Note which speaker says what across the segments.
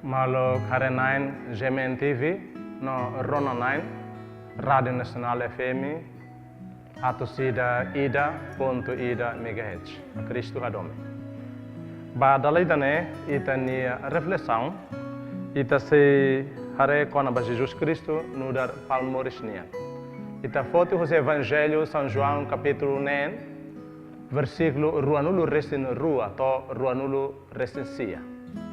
Speaker 1: Malo Kare 9 GMN TV no Rona 9 Radio Nacional FM Atosida Ida.ida MHz Cristo Adome. Ba dalai dane ita ni reflexão ita se hare kona ba Jesus Cristo no dar palmores nia. Ita foto o Evangelho São João capítulo 9 versículo ruanulo restin rua to ruanulo restin sia.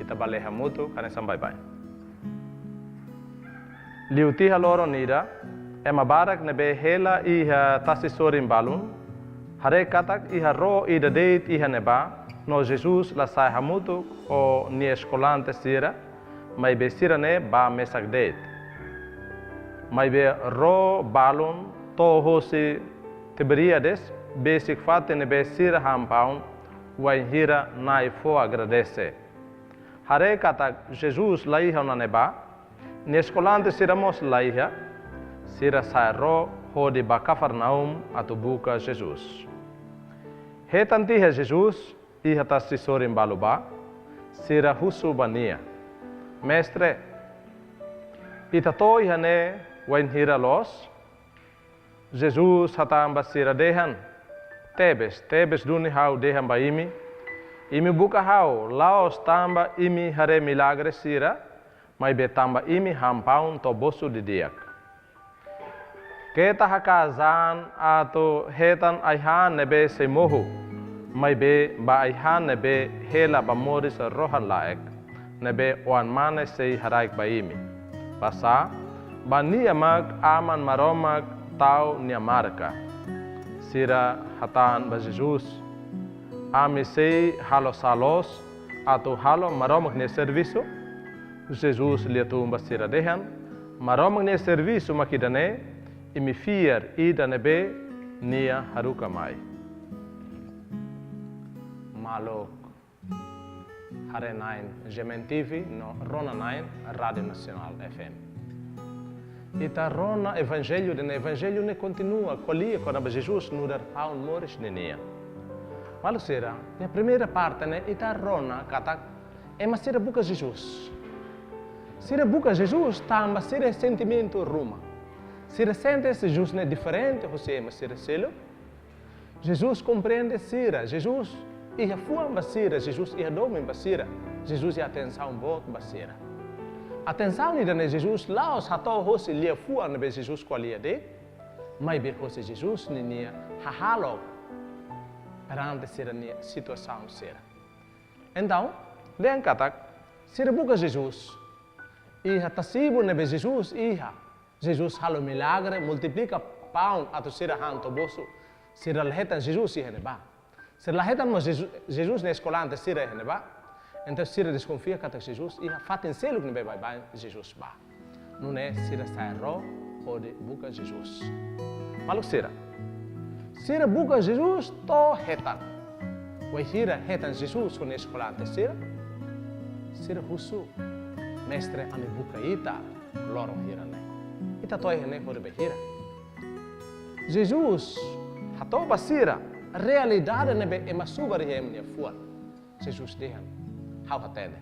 Speaker 1: Ita baleha mutu kane sambai bai. Liutiha loro nida ema barak nebe hela iha tasisorim balun hare katak iha ro ida deit iha neba no Jesus la sai hamutu o ni escolante sira mai be sira ne ba mesak deit mai be ro balun to hosi Tiberiades basic fate nebe sira hampaun wai hira nai fo agradece hare katak Jesus la iha na neba ni escolante sira mos la iha sira sairo hodi ba Cafarnaum atubuka Jesus. Hetantiha Jesus iha tasisorim baluba sira husu bania. Mestre ita to iha ne wain hira los Jesus hatamba sira dehan tebes duni hau dehan ba imi buka hau laos tamba imi hare milagre sira mai be tamba imi hampaun to bosu didiak. Kita hakazan atau hetan aihan nebe semohu mai be ba aihan nebe hela ba moris rohan laek nebe wan mane sei haraik baimi pasa ba niamak aman maromak tau niamarka sira hatan ba Jesus ami sei halo salos atau halo maromak ne serviço Jesus liatum ba sira dehan maromak ne serviço makidane imi fier ida nebe nia haruka mai. Malok Hare 9 GMN TV no Rona 9 Radio Nacional FM. Ita Rona Evangelho de Evangelho ne continua colia quando Jesus no dar paun moris nenia. Malo sera, a primeira parte ne ita Rona kata ema sera buka Jesus. Sera buka Jesus tamba sera sentimento Roma. Se sente se Jesus não é diferente, você mas se selo. Jesus compreende sira, Jesus ia fuam basira, Jesus ia domem basira, Jesus ia atenção bot basira. Atenção ni dane Jesus lá os hato hosse lia fuam nebe Jesus qualia de, mas be hosse Jesus ni nia hahalo perante sira ni situação sira. Então, den katak sira buka Jesus, ia tasibo nebe Jesus ia Jesus halo milagre, multiplica pão a sira hanto bosu. Sira lahetan Jesus ia neba. Sira lahetan mas Jesus na escolante sira ia neba. Então sira desconfia que Jesus ia fatin selo que nebe vai Jesus ba. Não é sira sairo ou de buca Jesus. Malu sira. Sira buca Jesus to hetan. Vai sira hetan Jesus com escolante sira. Sira husu. Mestre ame buca ita loro hira ne. Ita toy hene hore behira. Jesus hato basira realidade nebe emasuba rehem ne fuan. Jesus dehan hau hatene.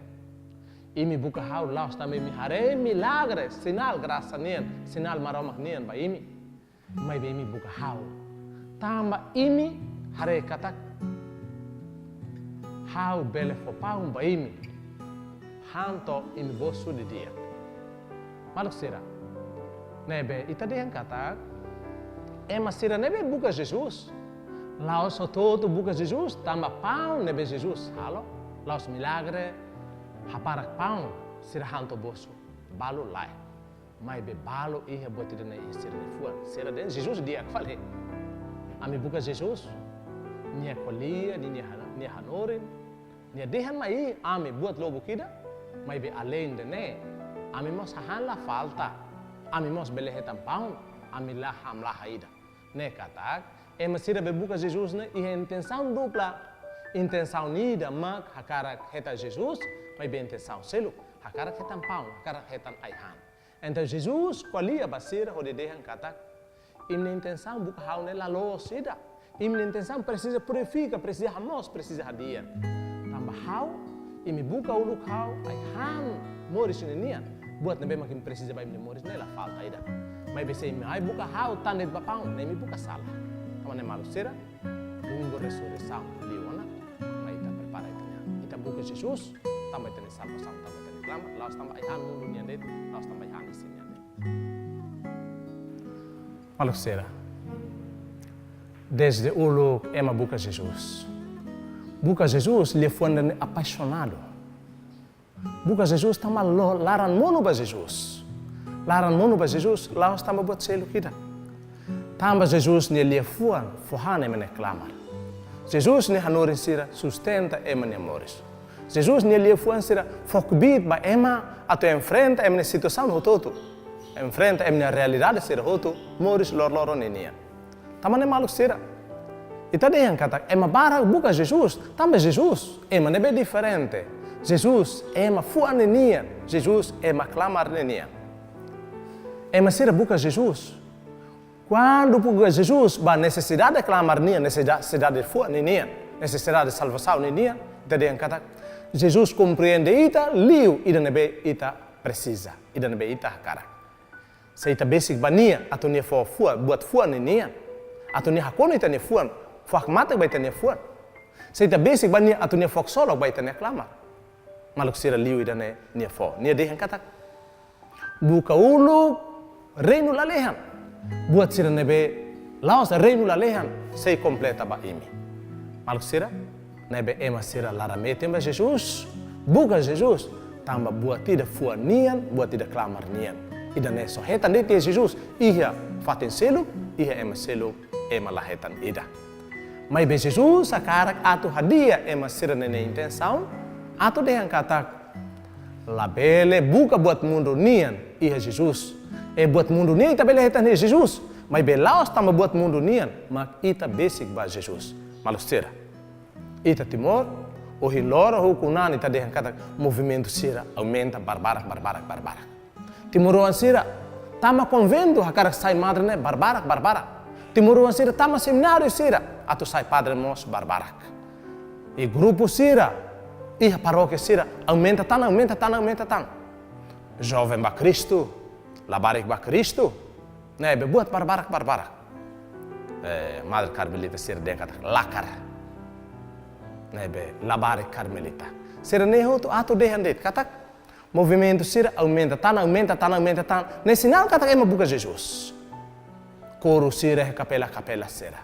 Speaker 1: Imi buka hau laos tame mi hare milagre sinal graça nien sinal maromak nien ba imi. Mai be imi buka hau. Tamba imi hare katak hau bele fo paum ba imi. Hanto imi bosu di dia. Maluk sira. Nebe ita dehan katak ema sira nebe buka Jesus laos todo buka Jesus tamba pão nebe Jesus halo laos milagre haparak pão sira hanto bosu balu lai mai be balu ihe boti dene sira fuan sira den Jesus dia fale ami buka Jesus nia kolia nia hanorin nia dehan mai ami buat lobo kida mai be além dene ami mos hala falta ami mos belehetan paun, ami lah hamlah haida. Ne katak, masira bebuka Jesus ne ihe intenção dupla, intenção nida mak hakarak heta Jesus, mas be intenção selu, hakarak hetan paun, hakarak hetan aihan. Então Jesus qualia basira hode dehan katak, imne intenção buka haune la losida, imne intenção precisa purifica, precisa hamos, precisa hadia. Tambah hau, imi buka uluk hau aihan. moris ni nian. Buat nabe makin precisa bai moris nela falta ida. Mai bese mi ai buka hau tandet bapau, nem mi buka salah. Tamane malu sera, domingo ressurreição liona, mai ita prepara itanya. Ita buka Jesus, tambah itane salvação, tambah itane clama, laos tambah ihan mundo nian det, laos tambah ihan isin nian det. Malu sera. Desde o ema buka Jesus. Buka Jesus lhe foi apaixonado. Buka Jesus tama laran mono ba Jesus. Laran mono ba Jesus, laos tama buat selo kita. Tamba Jesus ne lhe fuan, forhane mene clamar. Jesus ne hanorin sira sustenta emane moris. Jesus ne lhe fuan sira fokbit ba ema ato enfrenta emane situação hototo. Enfrenta emane realidade sira hoto, moris lor nenia. Tamane malu sira. E tadi yang kata, ema bara buka Jesus, tambah Jesus, ema nebe diferente. Jesus, ema fuan nenia. Jesus, ema clamar nenia. Ema sira buka Jesus. Quando buka Jesus, ba necessidade de clamar nenia, necessidade de fuan nenia, necessidade de salvação nenia, tadi yang kata, Jesus compreende ita, liu, ida nebe ita precisa, ida nebe ita hakara. Se ita basic bania, atau nia fuan, buat fuan nenia, atau nia hakona ita nia fuan, fak mata bai tanya fuan. Se ita basic ba nia atau nia fok solo bai tanya clamar. Maluk sira liu ida nia fo. Nia dehan kata. Buka ulu reino lalehan. Buat sira nebe laos reino lalehan sei completa ba imi. Maluk sira nebe ema sira laramete ba Jesus. Buka Jesus tamba buat tidak fuan nian, buat tidak clamar nian. Ida ne so hetan de Jesus. Iha fatin selu, iha ema selu, ema lahetan ida. Mas bem Jesus, a cara ato hadia é uma sira nene intenção, ato de yang kata labele buka buat mundo nian ia Jesus, buat mundo nian ita bele hetan Jesus, mas belaos tama buat mundo nian, mas ita basic ba Jesus, malu sira, ita timor, o hilora o kunan ita de yang kata movimento sira aumenta barbarak. Timoruan sira, tama convento a cara sai madre ne barbarak. Timoruan sira tama seminário sira, atau sai padre mos barbarak. E grupo sira, e a paróquia sira, aumenta tan. Jovem ba Cristo, labarik ba Cristo, né, buat barbarak. Madre Carmelita sira dekat lakar. Né, labarik Carmelita. Sira neho tu ato dehan det, kata movimento sira aumenta tan. Nesse sinal kata ema buka Jesus. Coro sira, capela sira.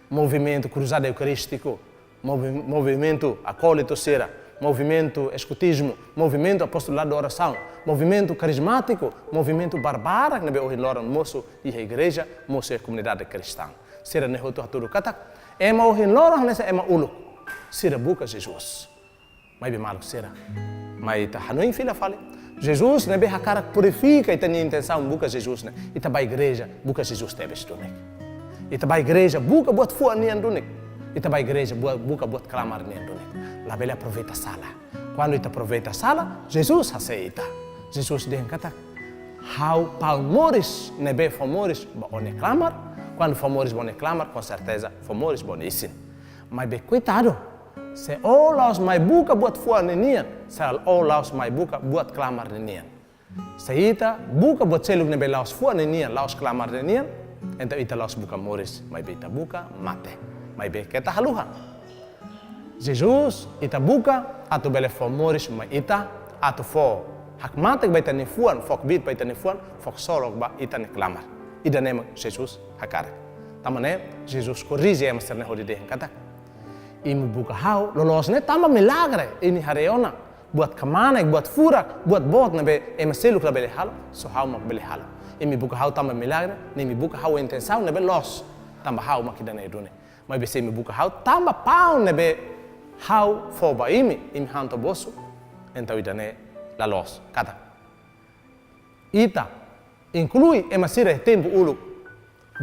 Speaker 1: Movimento cruzado eucarístico, movimento acólito sira, movimento escutismo, movimento apostolado de oração, movimento carismático, movimento barbárico, nebe ohilora moço e a igreja, moço e a comunidade cristã. Sira nehoto haturu kata, ema ohilora nessa ema ulu, sira buka Jesus. Mas bem malo sira, mas ita hanoin fila fale. Jesus nebe hakara purifica ita ni intenção buka Jesus ne, ita ba igreja buka Jesus tebe stunek. Ita ba igreja buka buat fuan nian dunik. Ita ba igreja buka buat clamar nian dunik. La bela aproveita sala. Quando ita aproveita sala, Jesus aceita. Jesus den kata, how palmores nebe famores ba one clamar. Quando famores bone clamar, com certeza famores bone isin. Mas be coitado. Se olaus mai buka buat fuan nian, se olaus mai buka buat clamar nian. Se ita buka buat seluk nebe laus fuan nian, laus clamar nian, então ita laus buka moris, mai be ita buka mate, mai be kita haluhan. Jesus ita buka atu bele fo moris mai ita atu fo hak mate ba ita ni fuan, fok bit ba ita ni fuan, fok solok ba ita ni clamar. Ida nema Jesus hakar. Tamane Jesus corrige ema serne holide kata. Imu buka hau, lolosnya tambah milagre ini hareona buat kemana, buat furak, buat bot nabe ema seluk la bele halo, so hau mak bele halo. Imi buka hau tambah milagre, nimi buka hau intensão nabe los, tambah hau mak idane idune. Mas bese imi buka hau tambah pau nabe hau foba imi hanto bosu, então idane la los. Kata. Ita inclui ema sira tempo ulu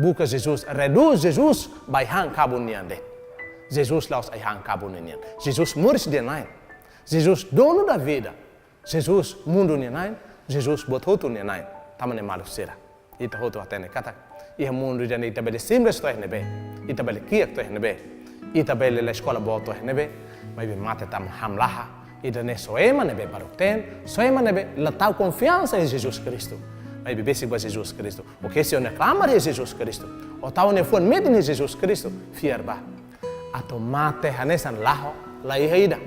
Speaker 1: buka Jesus, reduz Jesus by hang kabun niande. Jesus laus ai hang kabun nian. Jesus muris dia nain. Jesus dono da vida. Jesus mundo nian nain. Jesus bot hotu nian nain. Tamane malu sira. Ita hotu atene kata. Iha mundo dia ita bele simples to nebe. Ita bele kiek to nebe. Ita bele la escola bot to nebe. Mas be mate tam hamlaha. E da soema nebe baruten, soema nebe la tal confiança em Jesus Cristo. Mas bebê se igual Jesus Cristo. O que se eu reclamar é Jesus Cristo. O tal ne for medo de Jesus Cristo, fierba. A tomate hanesan laho, la ihaida.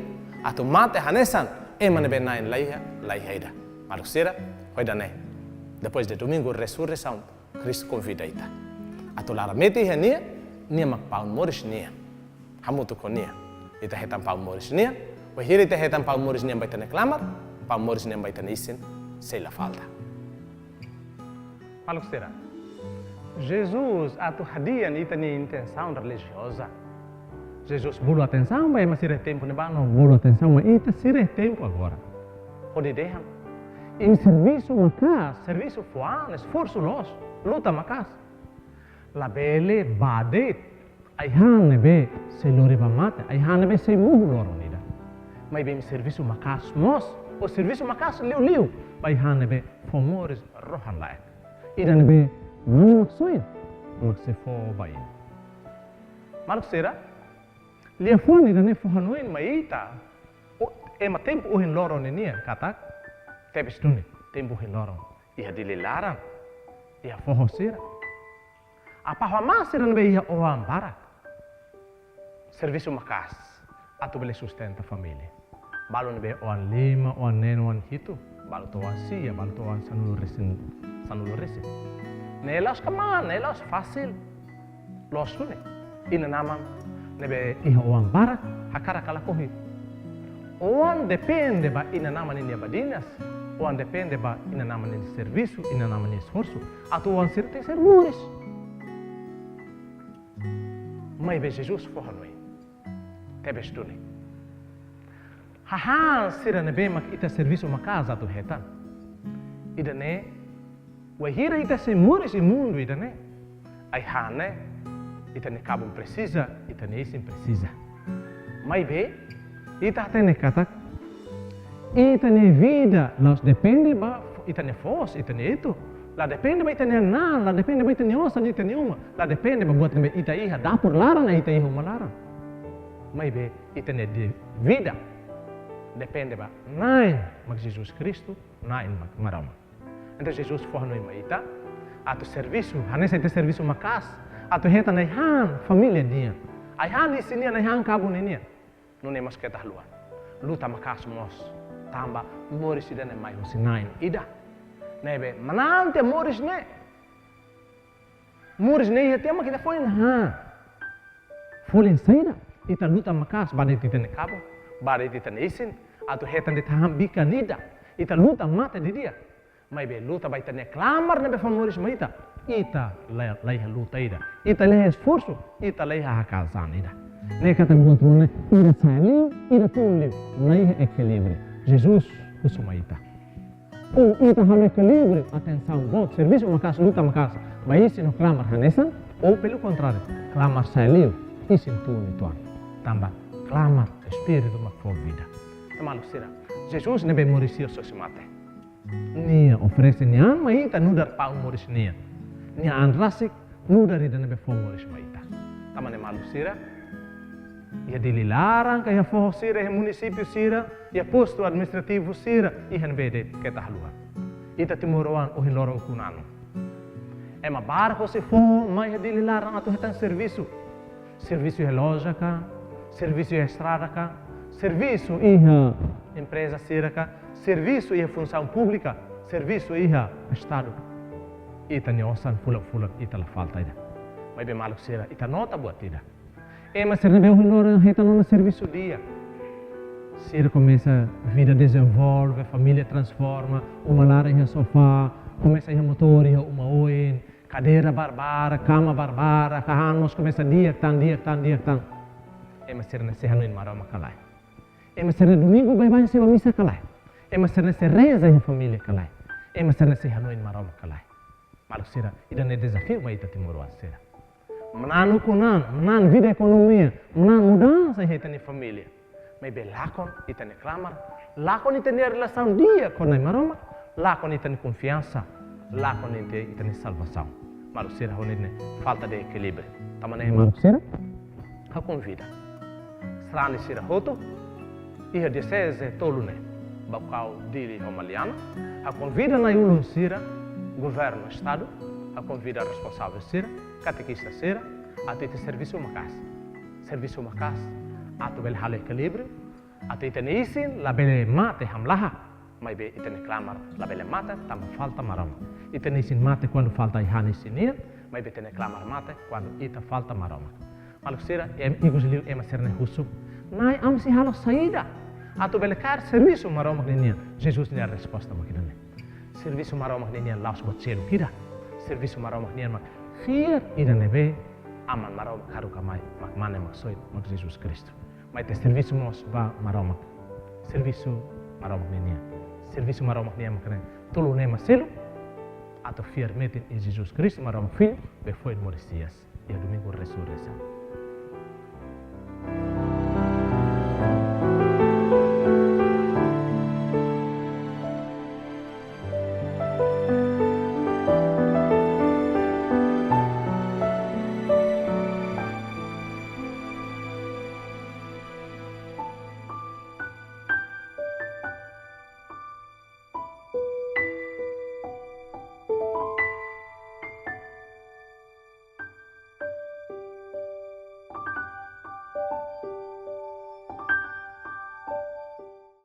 Speaker 1: A tomate hanesan, ema nebe nain la ihaida. Malucira, hoidane. Depois de domingo, ressurreição, Cristo convida ita. A tolara meti hania, nia mak paun moris nia. Hamutu konia. Ita hetan paun moris nia. O hiri te hetan paun moris nia baita reclamar, paun moris nia baita isin, sei la falta. Malucira. Jesus atu hadian ita ni intenção religiosa. Jesus bulu atenção, mas sire tempo ne bano bulu atenção, mas ita sire tempo agora. Pode deixar. Em serviço macas, serviço fuan, esforço los, luta macas. La bele badet, aihan nebe se loriba mate, aihan nebe se muhu loronida. Mas bem serviço macas mos, o serviço macas liu, aihan nebe fomores rohan laik. Ida nebe não sonha, não se for bain. Maluk será? Lia fuan ida ne fohanuin maita. Ema tempo uhin loron nia katak. Tebes tuni, tempo hiloron. Ia dililaran. Ia fohosira. Apa hamasira nebe ia oam barak. Serviço macas. Atu bele sustenta família. Balu nebe oan lima, oan neno, oan hitu. Balu toan sia, balu toan sanulu resin. Nelas kaman, nelas fácil. Los sune. Ina naman nebe ia oam barak. Hakara kalakohi. Oan depende ba ina naman ini abadinas. Oan depende ba ina naman ini serviço, ina naman ini esforço. Atu oan sirte ser muris. Mas be Jesus fornoi. Tebes tuni. Hahan sira nebe mak ita serviço makasa tu hetan. Ida ne wahira ita se muris e mundo ida ne. Ai hane ita ne kabum precisa, ita ne isim precisa. Mas be ita tene katak. Ita ne vida, los depende ba ita ne fos, ita ne itu. La depende ba ita ne nan, la depende ba ita ne osa, ita ne uma. La depende ba buat ne ita iha dapur larang na ita iha malarang. Mas be ita ne de vida. Depende ba nain mag Jesus Cristo, nain mag marama. Então Jesus forno ima ita, atu serviço, hanesa ita serviço makas, atu heta na ihan família dia. Aihan isinia na ihan kabu nenia. Não é mais que tá luar. Luta makas mos. Tamba moris ida ne mai hosinain ida. Nebe manante moris ne. Moris ne ia tema kita foi na. Folin saida. Ita luta makas bade tita ne kabo. Bade tita ne isin. Atu hetan de taham bika nida. Ita luta mata di dia. Mai be luta ba ita ne clamar nebe famoris maita. Ita laiha luta ida. Ita laiha esforço. Ita laiha hakasan ida. Ne kata buat rune, ida saliu, ida tuliu, laiha equilíbrio. Jesus usuma ita. Ita halo equilíbrio, atenção, bot, serviço makas, luta makas. Mas isi no clamar hanesan, ou pelo contrário, clamar saliu, isi tuli tuan. Tamba, clamar, espírito makfo vida. Malu sira, Jesus nebe morisio sosimate. Nia oferece nian, mas ita nudar pau moris nia. Nia andrasik, nudar ida nebe fo moris maita. Tamane malu sira, ia dililarang kaya forro sira, ia município sira, ia posto administrativo sira, ia nbede ketahluan. Ita timuroan o hinlorong kunano. Ema barco se for, mas ia dililarang atu hetan serviço. Serviço ia loja ka, serviço ia estrada ka, serviço ia empresa sira ka, serviço ia função pública, serviço ia estado. Ita nyosan fulan ita la falta ida. Mas be malu sira, ita nota buat ida. Mas se não reta no serviço dia. Se começa a vida desenvolve, a família transforma, uma lara em sofá, começa a motor, uma oin, cadeira barbara, cama barbara, carros começa dia tan. Mas se não se hanuin marama kalai. Mas se domingo vai se missa kalai. Mas se não se reza em família kalai. Mas se não se hanuin marama kalai. Malu sira, ida ne desafio mai tatimoro sira. Menan ukunan, menan vida ekonomia, menan mudança em tani família. Mas be lakon itani clamar, lakon itani relação dia com a maroma, lakon itani confiança, lakon itani salvação. Marusira honine falta de equilíbrio. Tamane marusira, ha convida. Strani sira hoto, Ia diocese tolune, bacau dili romaliana, a convida na ulun sira, governo estado, a convida responsável sira, catequista sira, a ter serviço macas. Serviço macas, a tu bel halo equilíbrio, a ter isin la bele mate hamlaha, mas be itene clamar la bele mate tam falta maroma. Itene isin mate quando falta ihani sinia, mas be itene clamar mate quando ita falta maroma. Malu sira igos liu ema serne husu. Nai am si halo saída. A tu bele car serviço maroma nenia. Jesus nia resposta makinane. Serviço maroma nenia laus bot selo kira. Serviço maroma nenia mak fier ida nebe aman maroma karuka mai mak mane mak soit mak Jesus Cristo. Mas te serviço mos ba maroma. Serviço maroma nenia. Serviço maroma nenia mak tulu nema selo. A tu fier metin em Jesus Cristo maroma filho be foi Moricias. E domingo ressurreição.